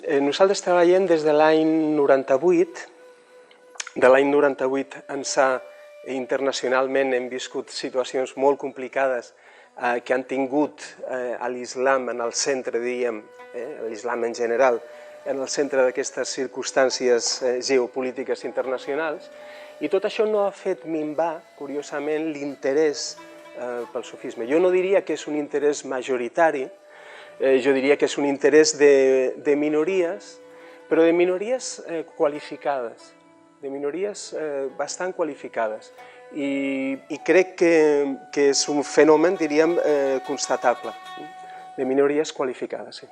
Nosaltres treballem des de l'any 98. De l'any 98 ençà, internacionalment hem viscut situacions molt complicades que han tingut a l'islam en el centre, diríem, l'islam en general, en el centre d'aquestes circumstàncies geopolítiques internacionals, i tot això no ha fet minvar, curiosament, l'interès pel sufisme. Jo no diria que és un interès majoritari, jo diria que és un interès de minories, però de minories qualificades, de minories bastant qualificades. I crec que és un fenomen, diríem, constatable, de minories qualificades.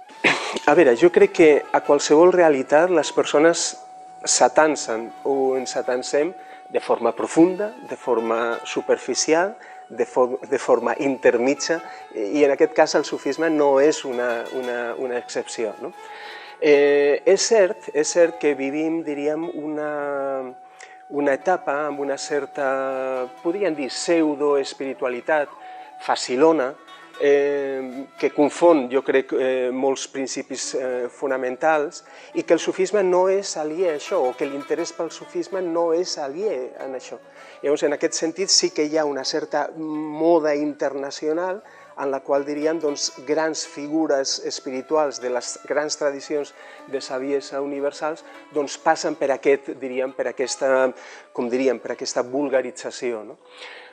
A veure, jo crec que a qualsevol realitat les persones s'atansen o ens atansem de forma profunda, de forma superficial, de forma intermitja, i en aquest cas el sufisme no és una excepció. És cert que vivim, diríem, una etapa amb una certa, podríem dir, pseudoespiritualitat facilona, que confon, jo crec, molts principis fonamentals, i que el sufisme no és aliè a això, o que l'interès pel sufisme no és aliè a això. Llavors, en aquest sentit, sí que hi ha una certa moda internacional en la qual, diríem, grans figures espirituals de les grans tradicions de saviesa universals passen per aquesta vulgarització.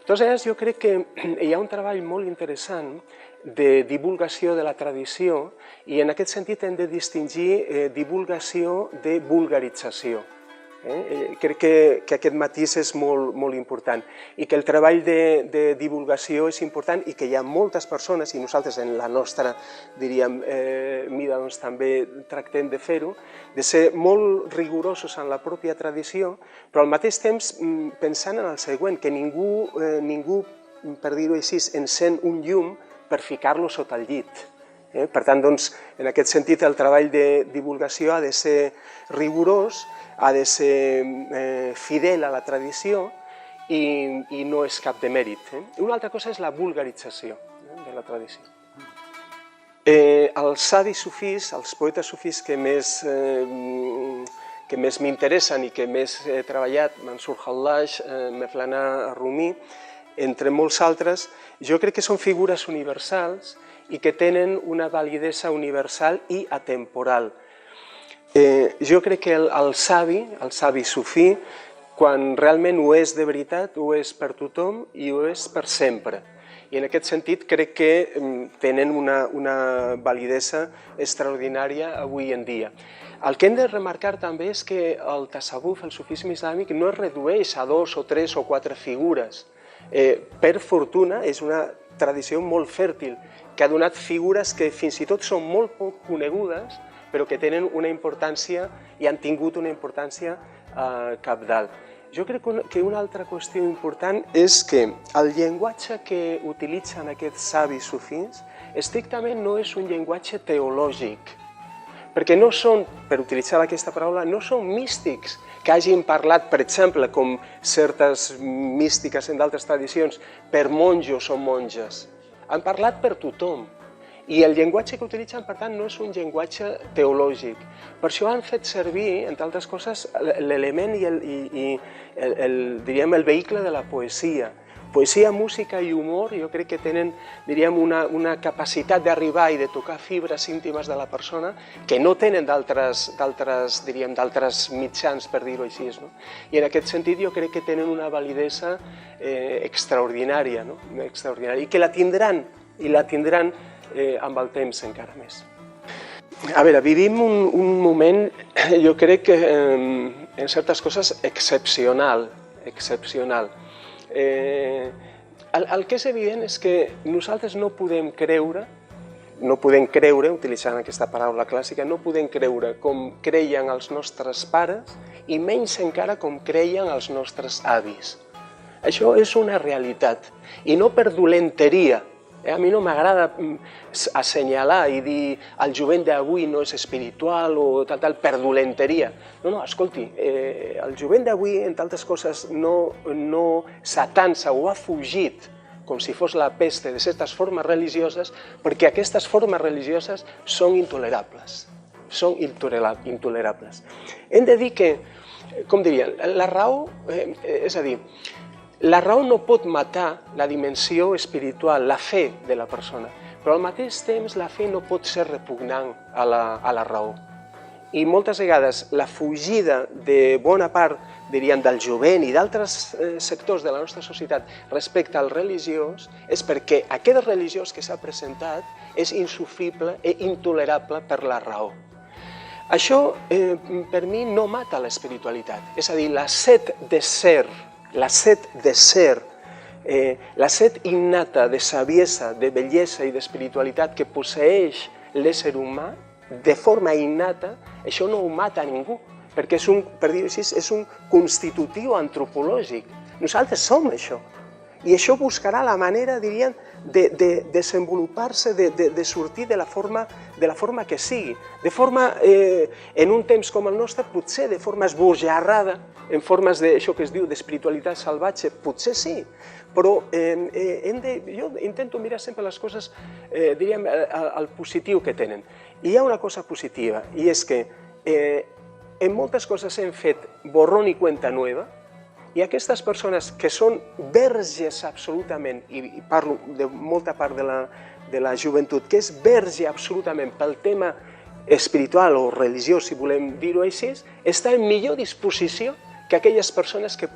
Aleshores, jo crec que hi ha un treball molt interessant de divulgació de la tradició, i en aquest sentit hem de distingir divulgació de vulgarització. Crec que aquest matís és molt important, i que el treball de divulgació és important, i que hi ha moltes persones, i nosaltres en la nostra, diríem, mida també tractem de fer-ho, de ser molt rigorosos en la pròpia tradició, però al mateix temps pensant en el següent, que ningú, per dir-ho així, encén un llum per ficar-lo sota el llit. Per tant, en aquest sentit, el treball de divulgació ha de ser rigorós, ha de ser fidel a la tradició, i no és cap demèrit. Una altra cosa és la vulgarització de la tradició. Els savis sufís, els poetes sufís que més m'interessen i que més he treballat, Mansur Hallaj, Mevlana Rumi, entre molts altres, jo crec que són figures universals i que tenen una validesa universal i atemporal. Jo crec que el savi sufí, quan realment ho és de veritat, ho és per tothom i ho és per sempre. I en aquest sentit crec que tenen una validesa extraordinària avui en dia. El que hem de remarcar també és que el tasawuf, el sufisme islàmic, no es redueix a 2 o 3 o 4 figures. Per fortuna, és una tradició molt fèrtil, que ha donat figures que fins i tot són molt poc conegudes, però que tenen una importància i han tingut una importància cabdal. Jo crec que una altra qüestió important és que el llenguatge que utilitzen aquests savis sufís estrictament no és un llenguatge teològic, perquè no són, per utilitzar aquesta paraula, no són místics que hagin parlat, per exemple, com certes místiques en d'altres tradicions, per monjos o monges. Han parlat per tothom. I el llenguatge que utilitzen, per tant, no és un llenguatge teològic. Per això han fet servir, entre altres coses, l'element i el vehicle de la poesia. Poesia, música i humor, jo crec que tenen, diríem, una capacitat d'arribar i de tocar fibres íntimes de la persona que no tenen d'altres mitjans, per dir-ho així. I en aquest sentit jo crec que tenen una validesa extraordinària, i que la tindran amb el temps encara més. A veure, vivim un moment, jo crec que en certes coses excepcional. El que és evident és que nosaltres no podem creure, utilitzant aquesta paraula clàssica, no podem creure com creien els nostres pares i menys encara com creien els nostres avis. Això és una realitat, i no per dolenteria. A mi no m'agrada assenyalar i dir el jovent d'avui no és espiritual o tal, per dolenteria. No, escolti, el jovent d'avui, entre altres coses, no s'atansa o ha fugit com si fos la peste de certes formes religioses perquè aquestes formes religioses són intolerables. són intolerables. Hem de dir que, com diria, la raó, és a dir, la raó no pot matar la dimensió espiritual, la fe de la persona, però al mateix temps la fe no pot ser repugnant a la raó. I moltes vegades la fugida de bona part, diríem, del jovent i d'altres sectors de la nostra societat respecte al religiós és perquè aquest religiós que s'ha presentat és insufrible i intolerable per la raó. Això, per mi, no mata l'espiritualitat. És a dir, la set de ser, la set innata de saviesa, de bellesa i d'espiritualitat que posseeix l'ésser humà, de forma innata, això no ho mata a ningú, perquè per dir-ho així, és un constitutiu antropològic. Nosaltres som això. I això buscarà la manera, diríem, de desenvolupar-se, de sortir de la forma que sigui. De forma, en un temps com el nostre, potser de forma esbojarrada, en formes d'això que es diu d'espiritualitat salvatge, potser sí, però jo intento mirar sempre les coses, diríem, el positiu que tenen. I hi ha una cosa positiva, i és que en moltes coses hem fet borrón i cuenta nueva, i aquestes persones que són verges absolutament, i parlo de molta part de la joventut, que és verge absolutament pel tema espiritual o religiós, si volem dir-ho així, està en millor disposició que aquelles persones que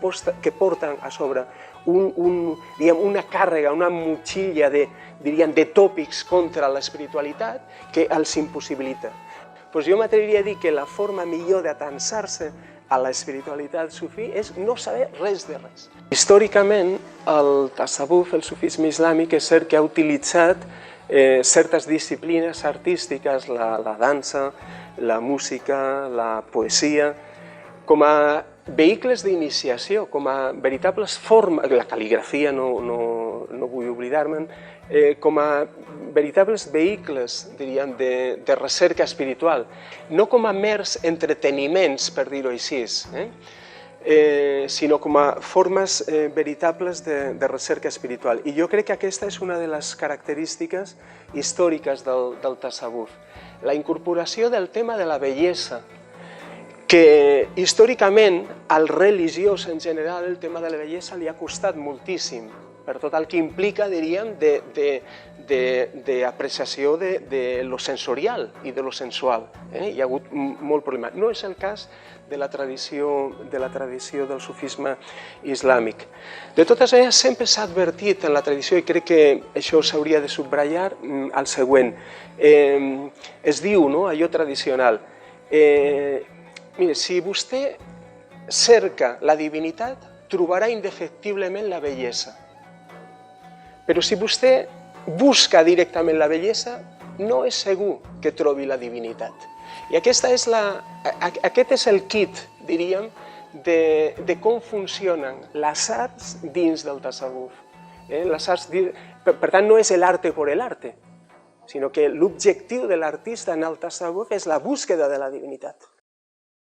porten a sobre una càrrega, una motxilla de tòpics contra l'espiritualitat que els impossibilita. Jo m'atreviria a dir que la forma millor d'atansar-se a l'espiritualitat sufí és no saber res de res. Històricament, el tasawwuf, el sufisme islàmic, és cert que ha utilitzat certes disciplines artístiques, la dansa, la música, la poesia, com a vehicles d'iniciació, com a veritables formes, la cal·ligrafia, no vull oblidar-me'n, com a veritables vehicles, diríem, de recerca espiritual, no com a mers entreteniments, per dir-ho així, sinó com a formes veritables de recerca espiritual. I jo crec que aquesta és una de les característiques històriques del tasawwuf, la incorporació del tema de la bellesa, que històricament al religiós en general el tema de la bellesa li ha costat moltíssim, per tot el que implica, diríem, d'apreciació de lo sensorial i de lo sensual. Hi ha hagut molt problema. No és el cas de la tradició del sufisme islàmic. De totes maneres, sempre s'ha advertit en la tradició, i crec que això s'hauria de subratllar, el següent. Es diu, allò tradicional, mire, si vostè cerca la divinitat, trobarà indefectiblement la bellesa. Però si vostè busca directament la bellesa, no és segur que trobi la divinitat. I aquest és el kit, diríem, de com funcionen les arts dins del tasawwuf. Per tant, no és l'arte por l'arte, sinó que l'objectiu de l'artista en el tasawwuf és la búsqueda de la divinitat.